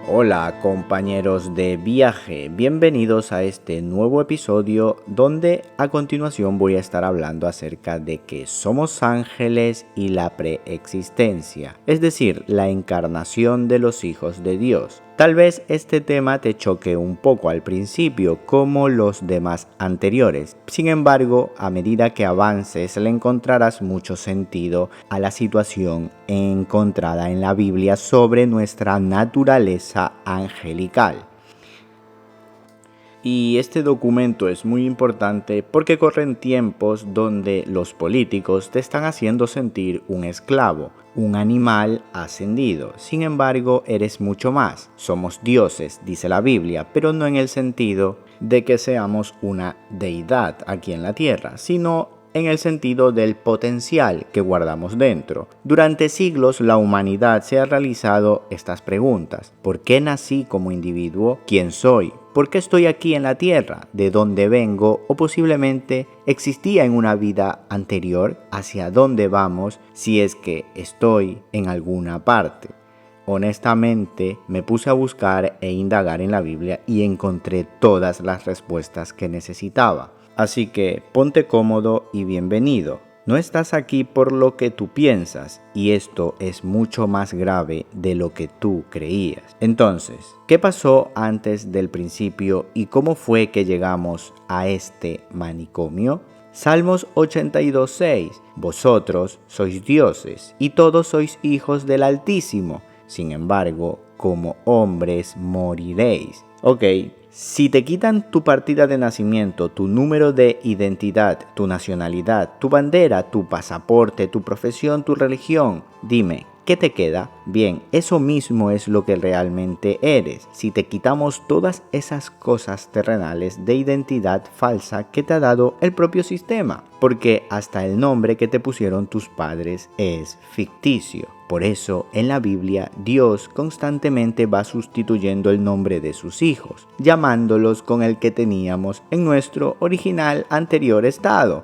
Hola compañeros de viaje, bienvenidos a este nuevo episodio donde a continuación voy a estar hablando acerca de que somos ángeles y la preexistencia, es decir, la encarnación de los hijos de Dios. Tal vez este tema te choque un poco al principio, como los demás anteriores. Sin embargo, a medida que avances le encontrarás mucho sentido a la situación encontrada en la Biblia sobre nuestra naturaleza angelical. Y este documento es muy importante porque corren tiempos donde los políticos te están haciendo sentir un esclavo, un animal ascendido. Sin embargo, eres mucho más. Somos dioses, dice la Biblia, pero no en el sentido de que seamos una deidad aquí en la tierra, sino en el sentido del potencial que guardamos dentro. Durante siglos la humanidad se ha realizado estas preguntas. ¿Por qué nací como individuo? ¿Quién soy? ¿Por qué estoy aquí en la tierra? ¿De dónde vengo? ¿O posiblemente existía en una vida anterior? ¿Hacia dónde vamos si es que estoy en alguna parte? Honestamente, me puse a buscar e indagar en la Biblia y encontré todas las respuestas que necesitaba. Así que ponte cómodo y bienvenido. No estás aquí por lo que tú piensas, y esto es mucho más grave de lo que tú creías. Entonces, ¿qué pasó antes del principio y cómo fue que llegamos a este manicomio? Salmos 82:6. Vosotros sois dioses, y todos sois hijos del Altísimo. Sin embargo, como hombres moriréis. Ok. Si te quitan tu partida de nacimiento, tu número de identidad, tu nacionalidad, tu bandera, tu pasaporte, tu profesión, tu religión, dime, ¿qué te queda? Bien, eso mismo es lo que realmente eres. Si te quitamos todas esas cosas terrenales de identidad falsa que te ha dado el propio sistema, porque hasta el nombre que te pusieron tus padres es ficticio. Por eso, en la Biblia, Dios constantemente va sustituyendo el nombre de sus hijos, llamándolos con el que teníamos en nuestro original anterior estado.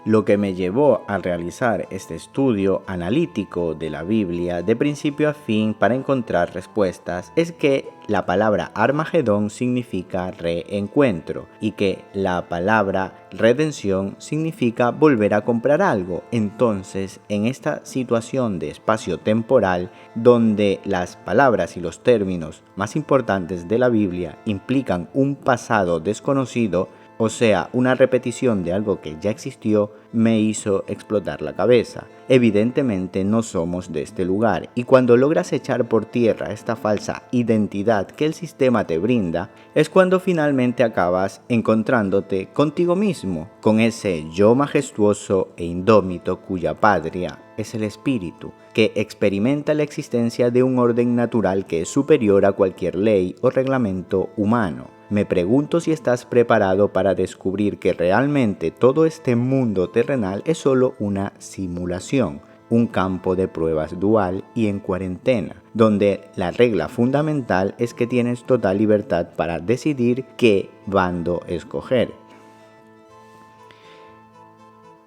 Lo que me llevó a realizar este estudio analítico de la Biblia de principio a fin para encontrar respuestas es que la palabra Armagedón significa reencuentro y que la palabra redención significa volver a comprar algo. Entonces, en esta situación de espacio temporal donde las palabras y los términos más importantes de la Biblia implican un pasado desconocido, o sea, una repetición de algo que ya existió, me hizo explotar la cabeza. Evidentemente no somos de este lugar, y cuando logras echar por tierra esta falsa identidad que el sistema te brinda, es cuando finalmente acabas encontrándote contigo mismo, con ese yo majestuoso e indómito cuya patria es el espíritu, que experimenta la existencia de un orden natural que es superior a cualquier ley o reglamento humano. Me pregunto si estás preparado para descubrir que realmente todo este mundo terrenal es solo una simulación, un campo de pruebas dual y en cuarentena, donde la regla fundamental es que tienes total libertad para decidir qué bando escoger.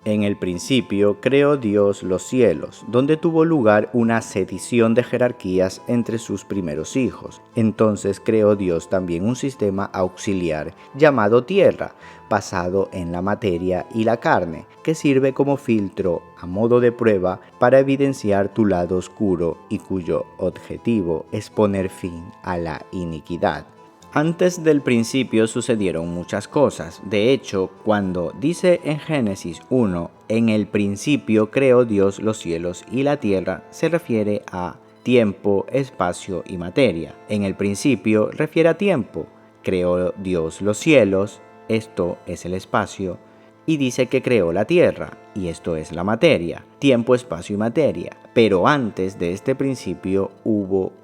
En el principio creó Dios los cielos, donde tuvo lugar una sedición de jerarquías entre sus primeros hijos. Entonces creó Dios también un sistema auxiliar llamado tierra, basado en la materia y la carne, que sirve como filtro a modo de prueba para evidenciar tu lado oscuro y cuyo objetivo es poner fin a la iniquidad. Antes del principio sucedieron muchas cosas. De hecho, cuando dice en Génesis 1, en el principio creó Dios los cielos y la tierra, se refiere a tiempo, espacio y materia. En el principio refiere a tiempo. Creó Dios los cielos, esto es el espacio, y dice que creó la tierra, y esto es la materia. Tiempo, espacio y materia. Pero antes de este principio hubo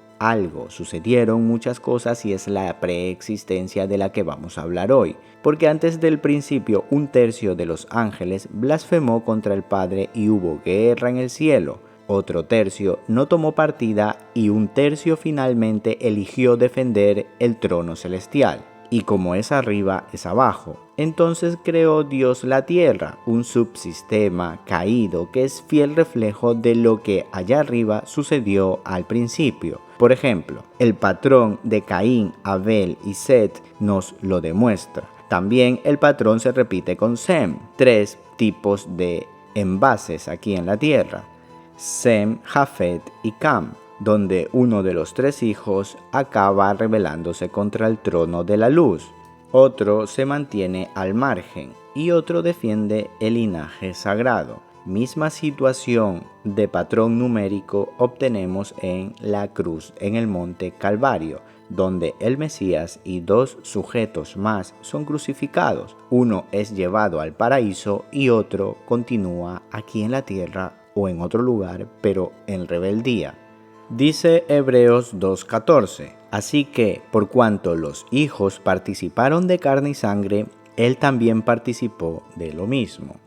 sucedieron muchas cosas y es la preexistencia de la que vamos a hablar hoy, porque antes del principio 1/3 de los ángeles blasfemó contra el Padre y hubo guerra en el cielo, otro tercio no tomó partida y 1/3 finalmente eligió defender el trono celestial. Y como es arriba, es abajo. Entonces creó Dios la tierra, un subsistema caído que es fiel reflejo de lo que allá arriba sucedió al principio. Por ejemplo, el patrón de Caín, Abel y Set nos lo demuestra. También el patrón se repite con Sem, 3 tipos de envases aquí en la tierra: Sem, Jafet y Cam, donde uno de los 3 hijos acaba rebelándose contra el trono de la luz, otro se mantiene al margen y otro defiende el linaje sagrado. Misma situación de patrón numérico obtenemos en la cruz en el monte Calvario, donde el Mesías y 2 sujetos más son crucificados. Uno es llevado al paraíso y otro continúa aquí en la tierra o en otro lugar, pero en rebeldía. Dice Hebreos 2:14, así que por cuanto los hijos participaron de carne y sangre, él también participó de lo mismo.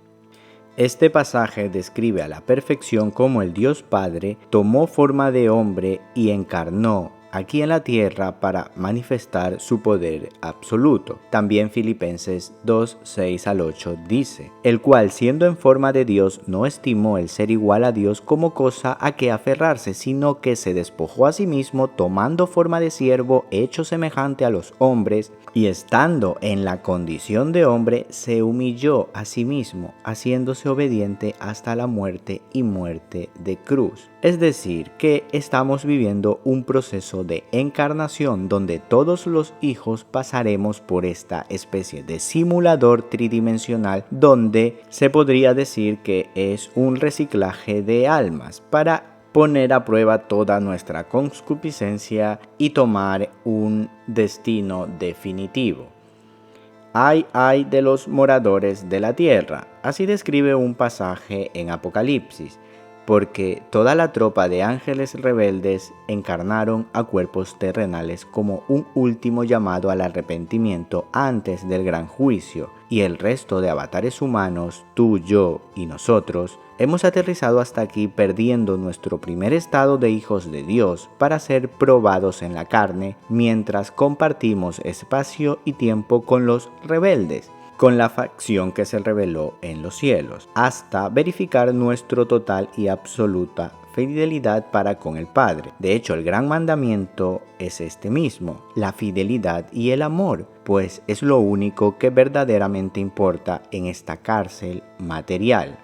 Este pasaje describe a la perfección cómo el Dios Padre tomó forma de hombre y encarnó aquí en la tierra para manifestar su poder absoluto. También Filipenses 2, 6 al 8 dice, el cual siendo en forma de Dios no estimó el ser igual a Dios como cosa a que aferrarse, sino que se despojó a sí mismo, tomando forma de siervo, hecho semejante a los hombres, y estando en la condición de hombre, se humilló a sí mismo, haciéndose obediente hasta la muerte y muerte de cruz. Es decir, que estamos viviendo un proceso de encarnación donde todos los hijos pasaremos por esta especie de simulador tridimensional, donde se podría decir que es un reciclaje de almas para poner a prueba toda nuestra concupiscencia y tomar un destino definitivo. Ay de los moradores de la tierra, así describe un pasaje en Apocalipsis, porque toda la tropa de ángeles rebeldes encarnaron a cuerpos terrenales como un último llamado al arrepentimiento antes del gran juicio, y el resto de avatares humanos, tú, yo y nosotros, hemos aterrizado hasta aquí perdiendo nuestro primer estado de hijos de Dios para ser probados en la carne, mientras compartimos espacio y tiempo con los rebeldes, con la facción que se rebeló en los cielos, hasta verificar nuestro total y absoluta fidelidad para con el Padre. De hecho, el gran mandamiento es este mismo, la fidelidad y el amor, pues es lo único que verdaderamente importa en esta cárcel material.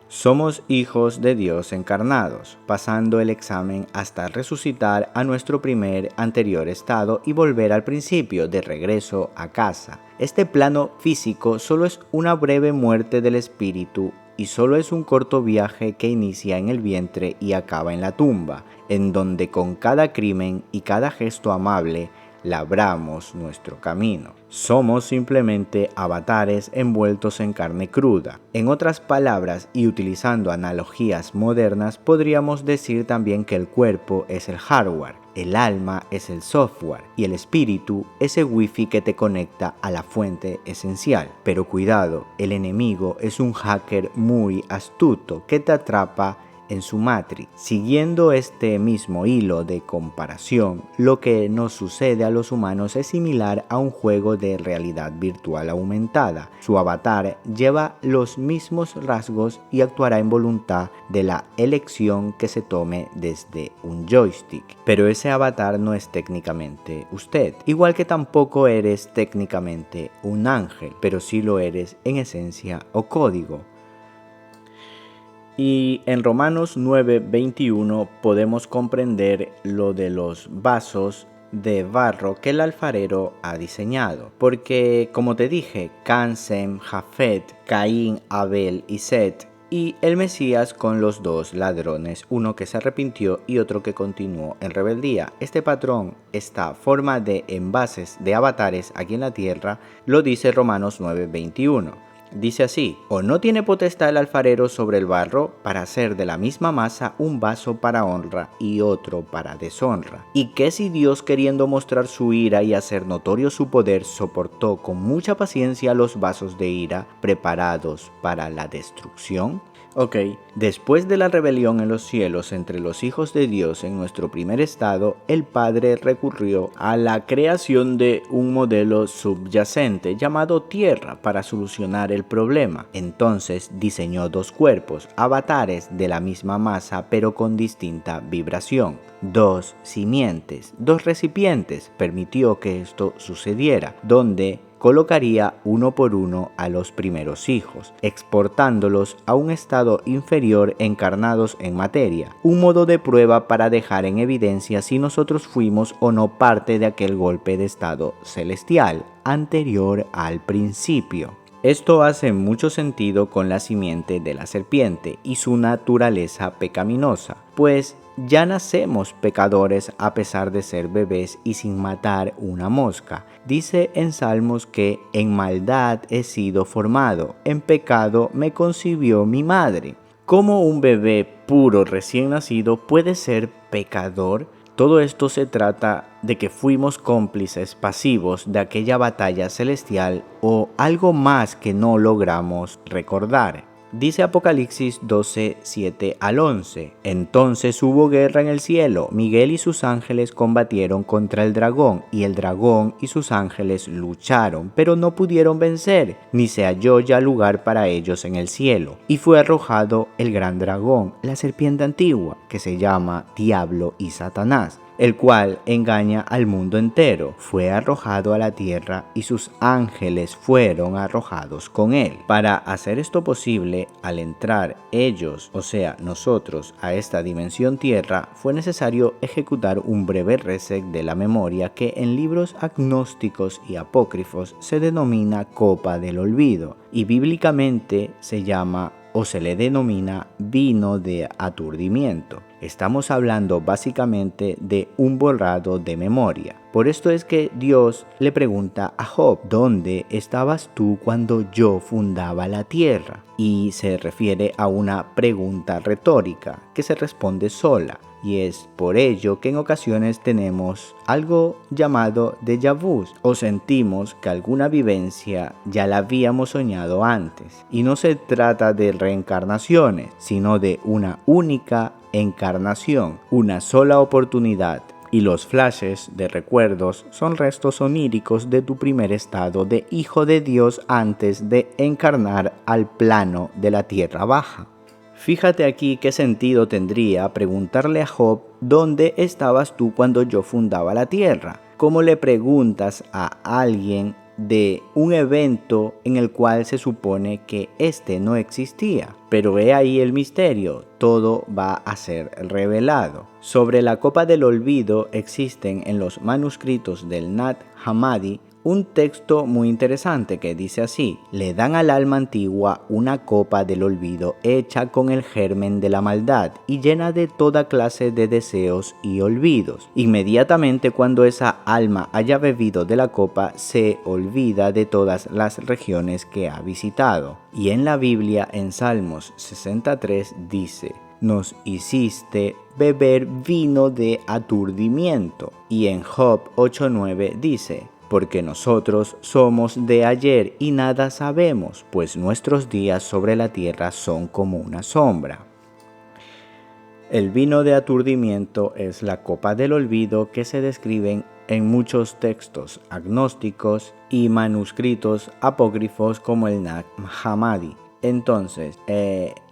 Somos hijos de Dios encarnados, pasando el examen hasta resucitar a nuestro primer anterior estado y volver al principio de regreso a casa. Este plano físico solo es una breve muerte del espíritu y solo es un corto viaje que inicia en el vientre y acaba en la tumba, en donde con cada crimen y cada gesto amable labramos nuestro camino. Somos simplemente avatares envueltos en carne cruda. En otras palabras, y utilizando analogías modernas, podríamos decir también que el cuerpo es el hardware, el alma es el software y el espíritu ese wifi que te conecta a la fuente esencial. Pero cuidado, el enemigo es un hacker muy astuto que te atrapa en su matrix. Siguiendo este mismo hilo de comparación, lo que nos sucede a los humanos es similar a un juego de realidad virtual aumentada. Su avatar lleva los mismos rasgos y actuará en voluntad de la elección que se tome desde un joystick. Pero ese avatar no es técnicamente usted, igual que tampoco eres técnicamente un ángel, pero sí lo eres en esencia o código. Y en Romanos 9:21 podemos comprender lo de los vasos de barro que el alfarero ha diseñado. Porque, como te dije, Can, Sem, Jafet, Caín, Abel y Set, y el Mesías con los 2 ladrones, uno que se arrepintió y otro que continuó en rebeldía. Este patrón, esta forma de envases de avatares aquí en la tierra, lo dice Romanos 9:21. Dice así: ¿o no tiene potestad el alfarero sobre el barro para hacer de la misma masa un vaso para honra y otro para deshonra? ¿Y qué si Dios, queriendo mostrar su ira y hacer notorio su poder, soportó con mucha paciencia los vasos de ira preparados para la destrucción? Ok, después de la rebelión en los cielos entre los hijos de Dios en nuestro primer estado, el Padre recurrió a la creación de un modelo subyacente llamado Tierra para solucionar el problema. Entonces diseñó dos cuerpos, avatares de la misma masa pero con distinta vibración. Dos simientes, dos recipientes, permitió que esto sucediera, donde colocaría uno por uno a los primeros hijos, exportándolos a un estado inferior encarnados en materia, un modo de prueba para dejar en evidencia si nosotros fuimos o no parte de aquel golpe de estado celestial anterior al principio. Esto hace mucho sentido con la simiente de la serpiente y su naturaleza pecaminosa, pues ya nacemos pecadores a pesar de ser bebés y sin matar una mosca. Dice en Salmos que en maldad he sido formado, en pecado me concibió mi madre. ¿Cómo un bebé puro recién nacido puede ser pecador? Todo esto se trata de que fuimos cómplices pasivos de aquella batalla celestial o algo más que no logramos recordar. Dice Apocalipsis 12, 7 al 11. Entonces hubo guerra en el cielo. Miguel y sus ángeles combatieron contra el dragón, y el dragón y sus ángeles lucharon, pero no pudieron vencer, ni se halló ya lugar para ellos en el cielo. Y fue arrojado el gran dragón, la serpiente antigua, que se llama Diablo y Satanás, el cual engaña al mundo entero. Fue arrojado a la tierra y sus ángeles fueron arrojados con él. Para hacer esto posible, al entrar ellos, o sea, nosotros, a esta dimensión tierra, fue necesario ejecutar un breve reset de la memoria que en libros agnósticos y apócrifos se denomina copa del olvido y bíblicamente se llama o se le denomina vino de aturdimiento. Estamos hablando básicamente de un borrado de memoria. Por esto es que Dios le pregunta a Job, ¿dónde estabas tú cuando yo fundaba la tierra? Y se refiere a una pregunta retórica que se responde sola. Y es por ello que en ocasiones tenemos algo llamado déjà vu o sentimos que alguna vivencia ya la habíamos soñado antes. Y no se trata de reencarnaciones, sino de una única encarnación, una sola oportunidad. Y los flashes de recuerdos son restos oníricos de tu primer estado de hijo de Dios antes de encarnar al plano de la tierra baja. Fíjate aquí qué sentido tendría preguntarle a Job ¿dónde estabas tú cuando yo fundaba la tierra? ¿Cómo le preguntas a alguien de un evento en el cual se supone que este no existía? Pero he ahí el misterio, todo va a ser revelado. Sobre la copa del olvido existen en los manuscritos del Nag Hammadi un texto muy interesante que dice así: le dan al alma antigua una copa del olvido hecha con el germen de la maldad y llena de toda clase de deseos y olvidos. Inmediatamente cuando esa alma haya bebido de la copa, se olvida de todas las regiones que ha visitado. Y en la Biblia, en Salmos 63, dice: nos hiciste beber vino de aturdimiento. Y en Job 8:9 dice: porque nosotros somos de ayer y nada sabemos, pues nuestros días sobre la tierra son como una sombra. El vino de aturdimiento es la copa del olvido que se describen en muchos textos agnósticos y manuscritos apócrifos como el Nag Hammadi. Entonces,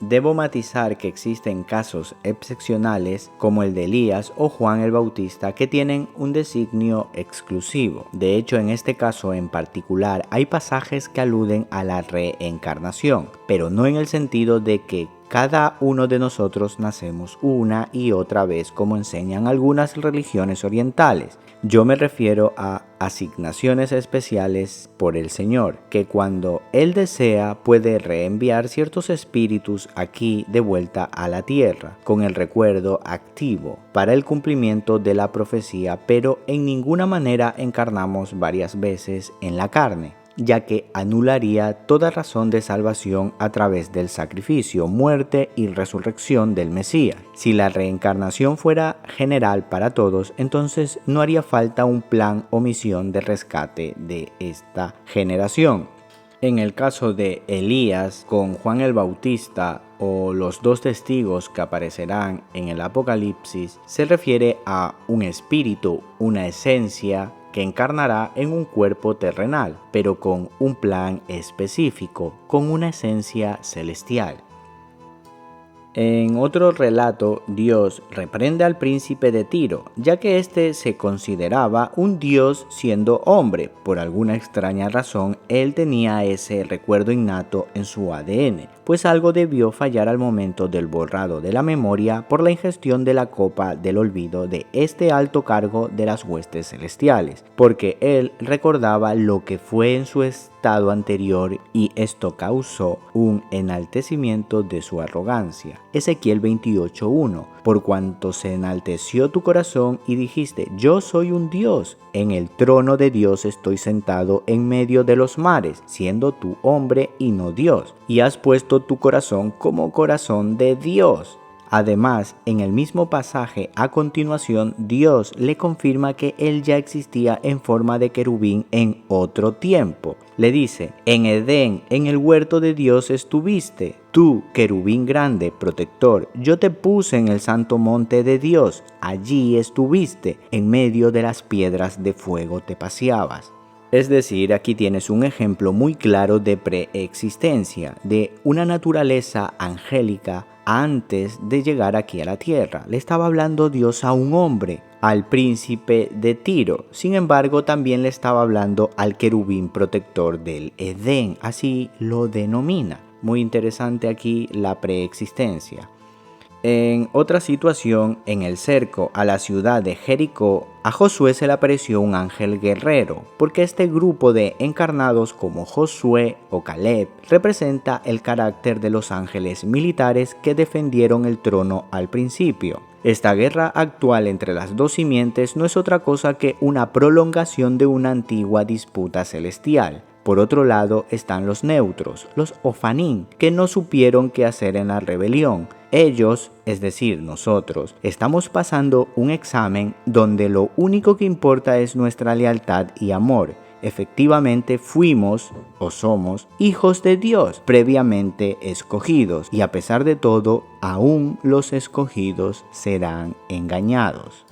debo matizar que existen casos excepcionales como el de Elías o Juan el Bautista que tienen un designio exclusivo. De hecho, en este caso en particular hay pasajes que aluden a la reencarnación, pero no en el sentido de que cada uno de nosotros nacemos una y otra vez como enseñan algunas religiones orientales. Yo me refiero a asignaciones especiales por el Señor, que cuando Él desea puede reenviar ciertos espíritus aquí de vuelta a la tierra, con el recuerdo activo para el cumplimiento de la profecía, pero en ninguna manera encarnamos varias veces en la carne, ya que anularía toda razón de salvación a través del sacrificio, muerte y resurrección del Mesías. Si la reencarnación fuera general para todos, entonces no haría falta un plan o misión de rescate de esta generación. En el caso de Elías con Juan el Bautista o los dos testigos que aparecerán en el Apocalipsis, se refiere a un espíritu, una esencia que encarnará en un cuerpo terrenal, pero con un plan específico, con una esencia celestial. En otro relato, Dios reprende al príncipe de Tiro, ya que éste se consideraba un dios siendo hombre. Por alguna extraña razón, él tenía ese recuerdo innato en su ADN, pues algo debió fallar al momento del borrado de la memoria por la ingestión de la copa del olvido de este alto cargo de las huestes celestiales, porque él recordaba lo que fue en su estado anterior y esto causó un enaltecimiento de su arrogancia. Ezequiel 28:1. Por cuanto se enalteció tu corazón y dijiste, yo soy un Dios, en el trono de Dios estoy sentado en medio de los mares, siendo tú hombre y no Dios, y has puesto tu corazón como corazón de Dios. Además, en el mismo pasaje a continuación, Dios le confirma que él ya existía en forma de querubín en otro tiempo. Le dice, en Edén, en el huerto de Dios estuviste. Tú, querubín grande, protector, yo te puse en el santo monte de Dios. Allí estuviste, en medio de las piedras de fuego te paseabas. Es decir, aquí tienes un ejemplo muy claro de preexistencia, de una naturaleza angélica antes de llegar aquí a la tierra. Le estaba hablando Dios a un hombre, al príncipe de Tiro. Sin embargo, también le estaba hablando al querubín protector del Edén, así lo denomina. Muy interesante aquí la preexistencia. En otra situación, en el cerco a la ciudad de Jericó, a Josué se le apareció un ángel guerrero, porque este grupo de encarnados como Josué o Caleb representa el carácter de los ángeles militares que defendieron el trono al principio. Esta guerra actual entre las dos simientes no es otra cosa que una prolongación de una antigua disputa celestial. Por otro lado están los neutros, los Ofanim, que no supieron qué hacer en la rebelión. Ellos, es decir, nosotros, estamos pasando un examen donde lo único que importa es nuestra lealtad y amor. Efectivamente fuimos o somos hijos de Dios previamente escogidos y a pesar de todo, aún los escogidos serán engañados.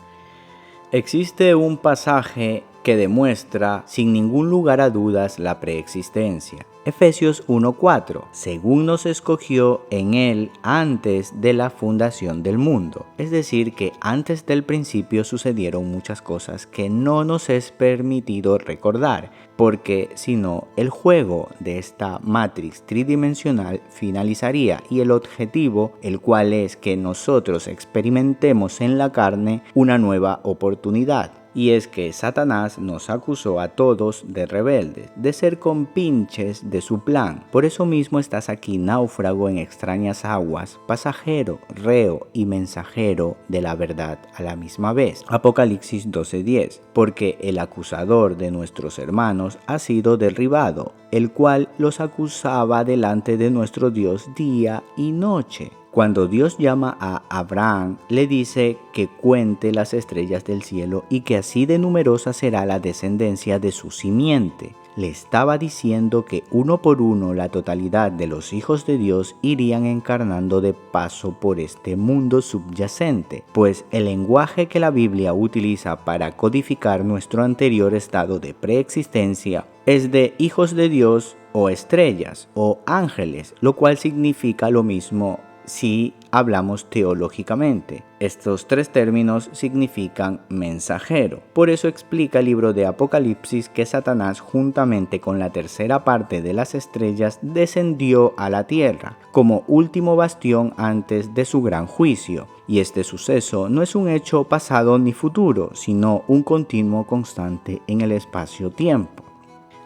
Existe un pasaje que demuestra sin ningún lugar a dudas la preexistencia. Efesios 1:4, según nos escogió en Él antes de la fundación del mundo. Es decir, que antes del principio sucedieron muchas cosas que no nos es permitido recordar, porque si no, el juego de esta matrix tridimensional finalizaría y el objetivo, el cual es que nosotros experimentemos en la carne una nueva oportunidad. Y es que Satanás nos acusó a todos de rebeldes, de ser compinches de su plan. Por eso mismo estás aquí náufrago en extrañas aguas, pasajero, reo y mensajero de la verdad a la misma vez. Apocalipsis 12:10. Porque el acusador de nuestros hermanos ha sido derribado, el cual los acusaba delante de nuestro Dios día y noche. Cuando Dios llama a Abraham, le dice que cuente las estrellas del cielo y que así de numerosa será la descendencia de su simiente. Le estaba diciendo que uno por uno la totalidad de los hijos de Dios irían encarnando de paso por este mundo subyacente, pues el lenguaje que la Biblia utiliza para codificar nuestro anterior estado de preexistencia es de hijos de Dios o estrellas o ángeles, lo cual significa lo mismo si hablamos teológicamente. Estos tres términos significan mensajero. Por eso explica el libro de Apocalipsis que Satanás, juntamente con la tercera parte de las estrellas, descendió a la tierra como último bastión antes de su gran juicio. Y este suceso no es un hecho pasado ni futuro, sino un continuo constante en el espacio-tiempo.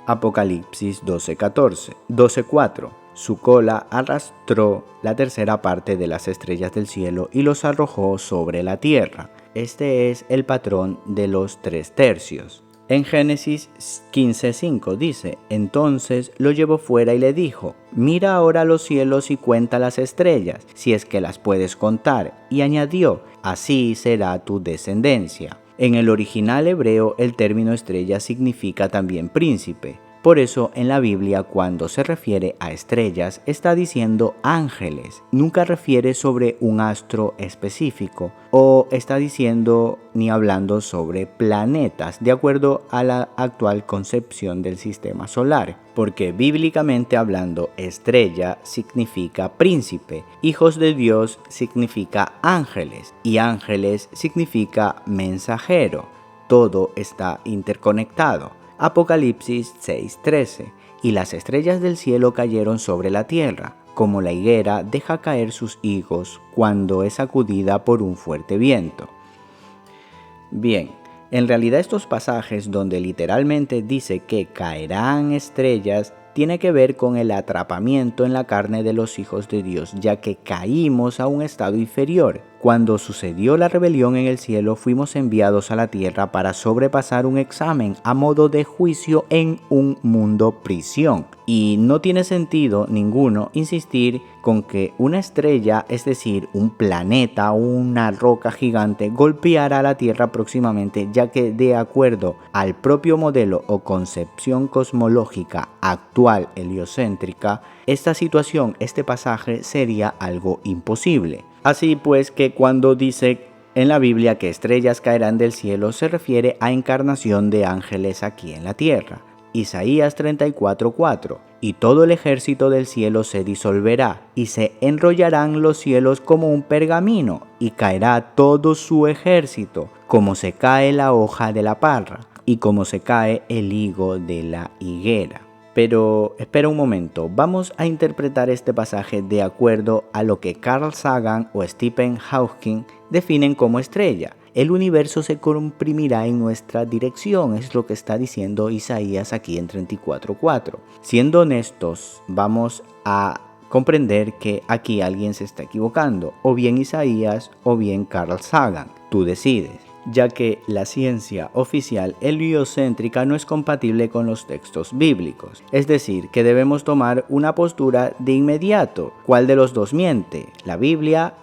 Apocalipsis 12:14, 12:4. Su cola arrastró la tercera parte de las estrellas del cielo y los arrojó sobre la tierra. Este es el patrón de los 3/3. En Génesis 15:5 dice, entonces lo llevó fuera y le dijo, mira ahora los cielos y cuenta las estrellas, si es que las puedes contar. Y añadió, así será tu descendencia. En el original hebreo el término estrella significa también príncipe. Por eso en la Biblia cuando se refiere a estrellas está diciendo ángeles, nunca refiere sobre un astro específico o está diciendo ni hablando sobre planetas de acuerdo a la actual concepción del sistema solar, porque bíblicamente hablando estrella significa príncipe, hijos de Dios significa ángeles y ángeles significa mensajero, todo está interconectado. Apocalipsis 6:13, y las estrellas del cielo cayeron sobre la tierra, como la higuera deja caer sus higos cuando es sacudida por un fuerte viento. Bien, en realidad estos pasajes donde literalmente dice que caerán estrellas tiene que ver con el atrapamiento en la carne de los hijos de Dios, ya que caímos a un estado inferior. Cuando sucedió la rebelión en el cielo, fuimos enviados a la tierra para sobrepasar un examen a modo de juicio en un mundo prisión. Y no tiene sentido ninguno insistir con que una estrella, es decir, un planeta o una roca gigante, golpeará la Tierra próximamente, ya que de acuerdo al propio modelo o concepción cosmológica actual heliocéntrica, esta situación, este pasaje sería algo imposible. Así pues que cuando dice en la Biblia que estrellas caerán del cielo se refiere a encarnación de ángeles aquí en la tierra. Isaías 34:4, y todo el ejército del cielo se disolverá, y se enrollarán los cielos como un pergamino, y caerá todo su ejército, como se cae la hoja de la parra, y como se cae el higo de la higuera. Pero espera un momento, vamos a interpretar este pasaje de acuerdo a lo que Carl Sagan o Stephen Hawking definen como estrella. El universo se comprimirá en nuestra dirección, es lo que está diciendo Isaías aquí en 34:4. Siendo honestos, vamos a comprender que aquí alguien se está equivocando, o bien Isaías o bien Carl Sagan, tú decides, ya que la ciencia oficial heliocéntrica no es compatible con los textos bíblicos. Es decir, que debemos tomar una postura de inmediato. ¿Cuál de los dos miente? ¿La Biblia,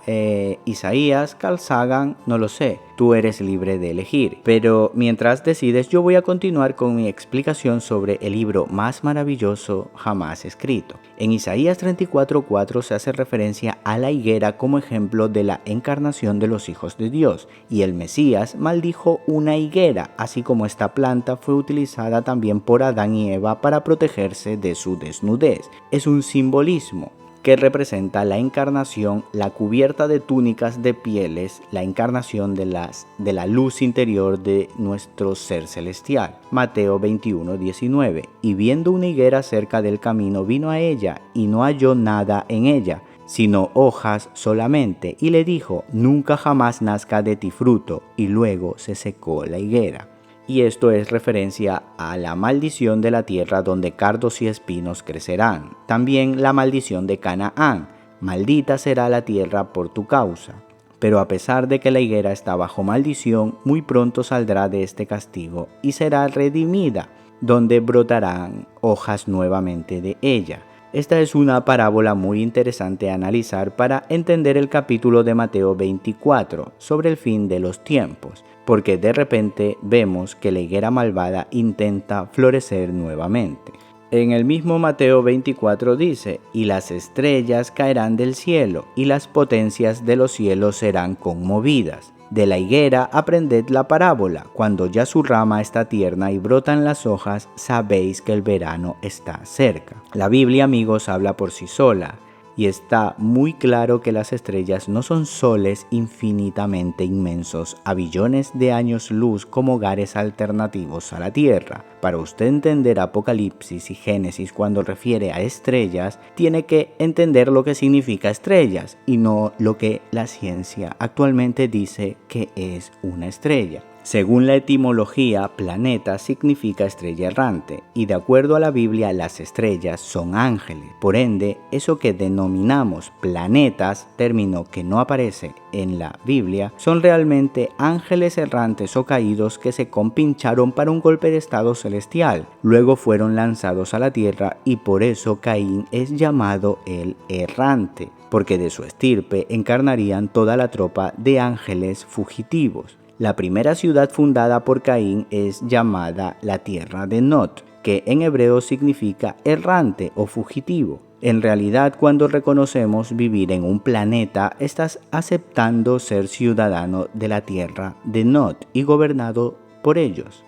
Isaías, Carl Sagan? No lo sé. Tú eres libre de elegir. Pero mientras decides, yo voy a continuar con mi explicación sobre el libro más maravilloso jamás escrito. En Isaías 34:4 se hace referencia a la higuera como ejemplo de la encarnación de los hijos de Dios, y el Mesías maldijo una higuera, así como esta planta fue utilizada también por Adán y Eva para protegerse de su desnudez. Es un simbolismo que representa la encarnación, la cubierta de túnicas de pieles, la encarnación de la luz interior de nuestro ser celestial. Mateo 21:19. Y viendo una higuera cerca del camino, vino a ella, y no halló nada en ella, sino hojas solamente, y le dijo: nunca jamás nazca de ti fruto. Y luego se secó la higuera. Y esto es referencia a la maldición de la tierra donde cardos y espinos crecerán. También la maldición de Canaán: maldita será la tierra por tu causa. Pero a pesar de que la higuera está bajo maldición, muy pronto saldrá de este castigo y será redimida, donde brotarán hojas nuevamente de ella. Esta es una parábola muy interesante a analizar para entender el capítulo de Mateo 24 sobre el fin de los tiempos, porque de repente vemos que la higuera malvada intenta florecer nuevamente. En el mismo Mateo 24 dice: y las estrellas caerán del cielo, y las potencias de los cielos serán conmovidas. De la higuera aprended la parábola: cuando ya su rama está tierna y brotan las hojas, sabéis que el verano está cerca. La Biblia, amigos, habla por sí sola, y está muy claro que las estrellas no son soles infinitamente inmensos a billones de años luz como hogares alternativos a la Tierra. Para usted entender Apocalipsis y Génesis cuando refiere a estrellas, tiene que entender lo que significa estrellas y no lo que la ciencia actualmente dice que es una estrella. Según la etimología, planeta significa estrella errante, y de acuerdo a la Biblia, las estrellas son ángeles. Por ende, eso que denominamos planetas, término que no aparece en la Biblia, son realmente ángeles errantes o caídos que se compincharon para un golpe de estado celestial. Luego fueron lanzados a la tierra, y por eso Caín es llamado el errante, porque de su estirpe encarnarían toda la tropa de ángeles fugitivos. La primera ciudad fundada por Caín es llamada la tierra de Nod, que en hebreo significa errante o fugitivo. En realidad, cuando reconocemos vivir en un planeta, estás aceptando ser ciudadano de la tierra de Nod y gobernado por ellos.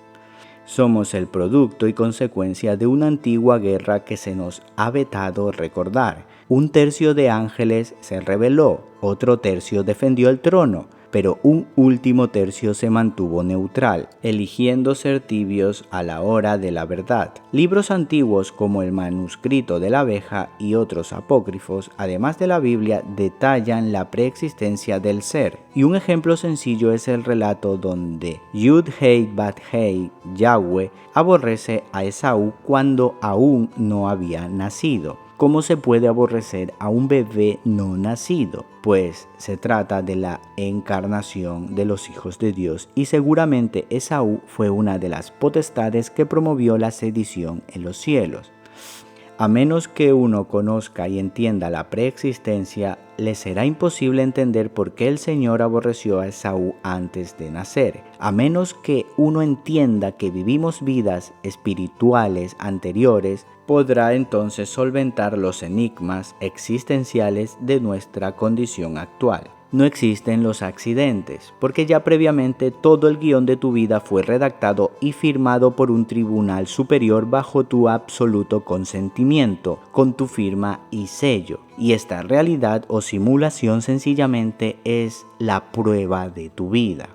Somos el producto y consecuencia de una antigua guerra que se nos ha vetado recordar. Un tercio de ángeles se rebeló, otro tercio defendió el trono, pero un último tercio se mantuvo neutral, eligiendo ser tibios a la hora de la verdad. Libros antiguos como el manuscrito de la abeja y otros apócrifos, además de la Biblia, detallan la preexistencia del ser. Y un ejemplo sencillo es el relato donde Yud-Hei-Bat-Hei, Yahweh, aborrece a Esaú cuando aún no había nacido. ¿Cómo se puede aborrecer a un bebé no nacido? Pues se trata de la encarnación de los hijos de Dios y seguramente Esaú fue una de las potestades que promovió la sedición en los cielos. A menos que uno conozca y entienda la preexistencia, le será imposible entender por qué el Señor aborreció a Esaú antes de nacer. A menos que uno entienda que vivimos vidas espirituales anteriores, podrá entonces solventar los enigmas existenciales de nuestra condición actual. No existen los accidentes, porque ya previamente todo el guión de tu vida fue redactado y firmado por un tribunal superior bajo tu absoluto consentimiento, con tu firma y sello. Y esta realidad o simulación sencillamente es la prueba de tu vida.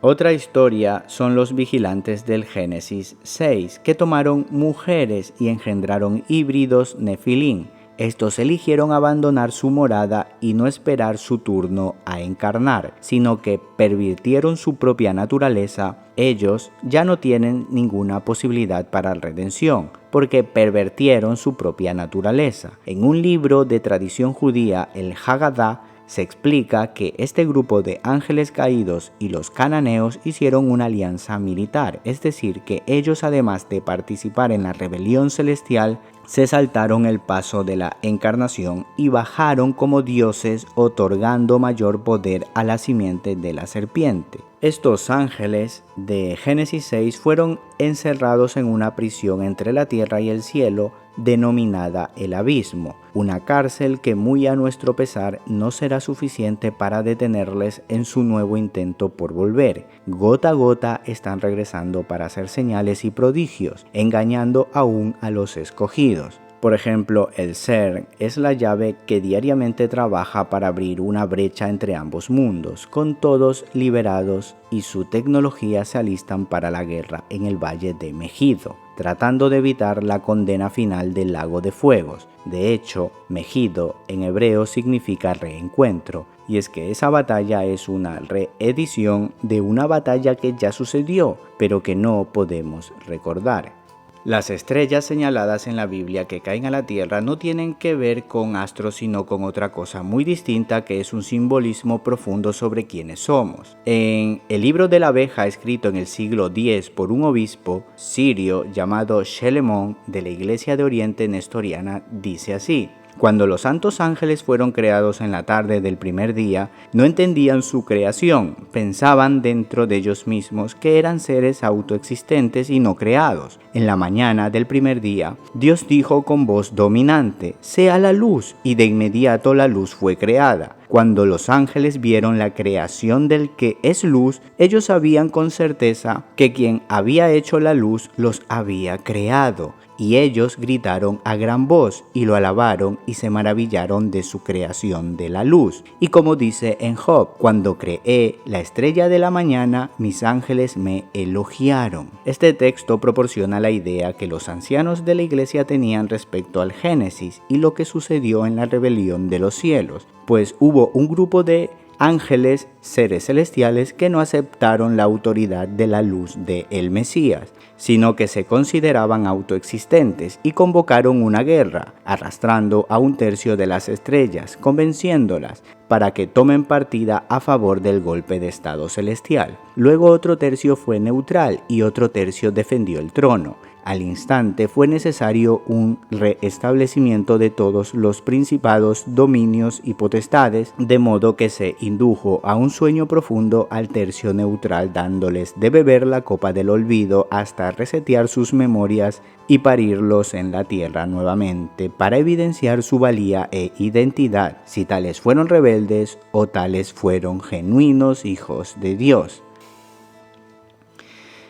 Otra historia son los vigilantes del Génesis 6, que tomaron mujeres y engendraron híbridos Nefilín. Estos eligieron abandonar su morada y no esperar su turno a encarnar, sino que pervirtieron su propia naturaleza. Ellos ya no tienen ninguna posibilidad para redención, porque pervertieron su propia naturaleza. En un libro de tradición judía, el Haggadah, se explica que este grupo de ángeles caídos y los cananeos hicieron una alianza militar, es decir, que ellos, además de participar en la rebelión celestial, se saltaron el paso de la encarnación y bajaron como dioses, otorgando mayor poder a la simiente de la serpiente. Estos ángeles de Génesis 6 fueron encerrados en una prisión entre la tierra y el cielo, denominada el abismo, una cárcel que muy a nuestro pesar no será suficiente para detenerles en su nuevo intento por volver. Gota a gota están regresando para hacer señales y prodigios, engañando aún a los escogidos. Por ejemplo, el CERN es la llave que diariamente trabaja para abrir una brecha entre ambos mundos, con todos liberados, y su tecnología se alistan para la guerra en el Valle de Megido, tratando de evitar la condena final del Lago de Fuegos. De hecho, Megido en hebreo significa reencuentro, y es que esa batalla es una reedición de una batalla que ya sucedió, pero que no podemos recordar. Las estrellas señaladas en la Biblia que caen a la tierra no tienen que ver con astros, sino con otra cosa muy distinta, que es un simbolismo profundo sobre quiénes somos. En el libro de la abeja, escrito en el siglo X por un obispo sirio llamado Shelemón de la Iglesia de Oriente Nestoriana, dice así: cuando los santos ángeles fueron creados en la tarde del primer día, no entendían su creación, pensaban dentro de ellos mismos que eran seres autoexistentes y no creados. En la mañana del primer día, Dios dijo con voz dominante: «Sea la luz», y de inmediato la luz fue creada. Cuando los ángeles vieron la creación del que es luz, ellos sabían con certeza que quien había hecho la luz los había creado. Y ellos gritaron a gran voz y lo alabaron y se maravillaron de su creación de la luz. Y como dice en Job: cuando creé la estrella de la mañana, mis ángeles me elogiaron. Este texto proporciona la idea que los ancianos de la iglesia tenían respecto al Génesis y lo que sucedió en la rebelión de los cielos, pues hubo un grupo de ángeles, seres celestiales, que no aceptaron la autoridad de la luz de el Mesías, sino que se consideraban autoexistentes y convocaron una guerra, arrastrando a un tercio de las estrellas, convenciéndolas para que tomen partida a favor del golpe de estado celestial. Luego otro tercio fue neutral y otro tercio defendió el trono. Al instante fue necesario un restablecimiento de todos los principados, dominios y potestades, de modo que se indujo a un sueño profundo al tercio neutral, dándoles de beber la copa del olvido hasta resetear sus memorias y parirlos en la tierra nuevamente para evidenciar su valía e identidad, si tales fueron rebeldes o tales fueron genuinos hijos de Dios.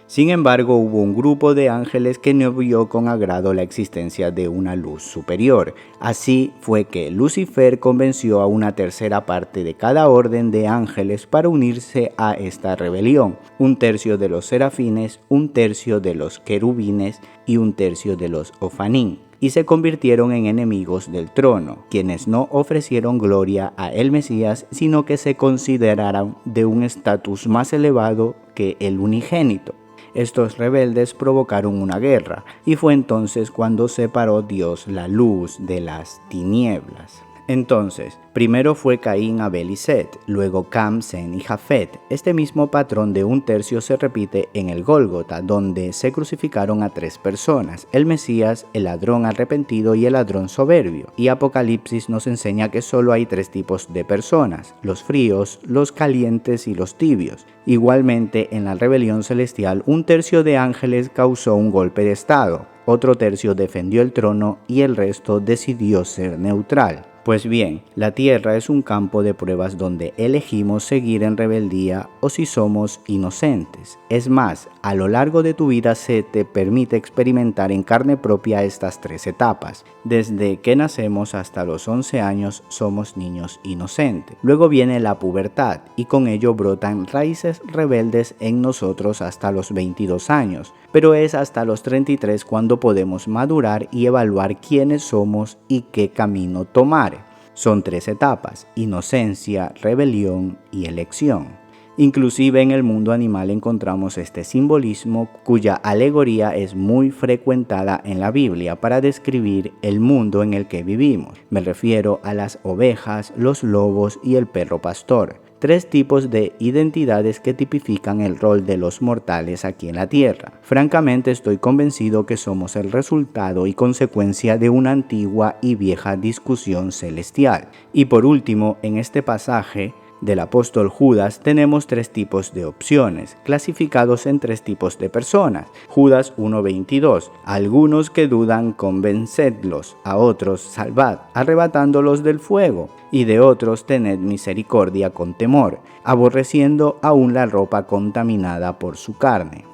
Sin embargo, hubo un grupo de ángeles que no vio con agrado la existencia de una luz superior. Así fue que Lucifer convenció a una tercera parte de cada orden de ángeles para unirse a esta rebelión: un tercio de los serafines, un tercio de los querubines y un tercio de los ofanín, y se convirtieron en enemigos del trono, quienes no ofrecieron gloria a el Mesías, sino que se consideraron de un estatus más elevado que el unigénito. Estos rebeldes provocaron una guerra, y fue entonces cuando separó Dios la luz de las tinieblas. Entonces, primero fue Caín, Abel y Set, luego Cam, Sem y Jafet. Este mismo patrón de un tercio se repite en el Gólgota, donde se crucificaron a 3 personas: el Mesías, el ladrón arrepentido y el ladrón soberbio. Y Apocalipsis nos enseña que solo hay 3 tipos de personas: los fríos, los calientes y los tibios. Igualmente, en la rebelión celestial, un tercio de ángeles causó un golpe de estado, otro tercio defendió el trono y el resto decidió ser neutral. Pues bien, la tierra es un campo de pruebas donde elegimos seguir en rebeldía o si somos inocentes. Es más, a lo largo de tu vida se te permite experimentar en carne propia estas 3 etapas. Desde que nacemos hasta los 11 años somos niños inocentes. Luego viene la pubertad y con ello brotan raíces rebeldes en nosotros hasta los 22 años. Pero es hasta los 33 cuando podemos madurar y evaluar quiénes somos y qué camino tomar. Son 3 etapas: inocencia, rebelión y elección. Inclusive en el mundo animal encontramos este simbolismo, cuya alegoría es muy frecuentada en la Biblia para describir el mundo en el que vivimos. Me refiero a las ovejas, los lobos y el perro pastor. 3 tipos de identidades que tipifican el rol de los mortales aquí en la tierra. Francamente, estoy convencido que somos el resultado y consecuencia de una antigua y vieja discusión celestial. Y por último, en este pasaje del apóstol Judas tenemos 3 tipos de opciones, clasificados en 3 tipos de personas. Judas 1:22: algunos que dudan, convencedlos; a otros salvad, arrebatándolos del fuego; y de otros tened misericordia con temor, aborreciendo aún la ropa contaminada por su carne.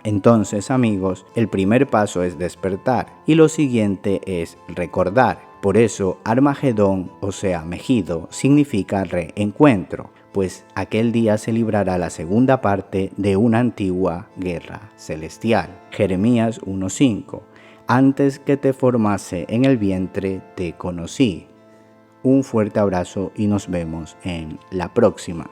Entonces, amigos, el primer paso es despertar y lo siguiente es recordar. Por eso, Armagedón, o sea, Megido, significa reencuentro, pues aquel día se librará la segunda parte de una antigua guerra celestial. Jeremías 1:5: antes que te formase en el vientre te conocí. Un fuerte abrazo y nos vemos en la próxima.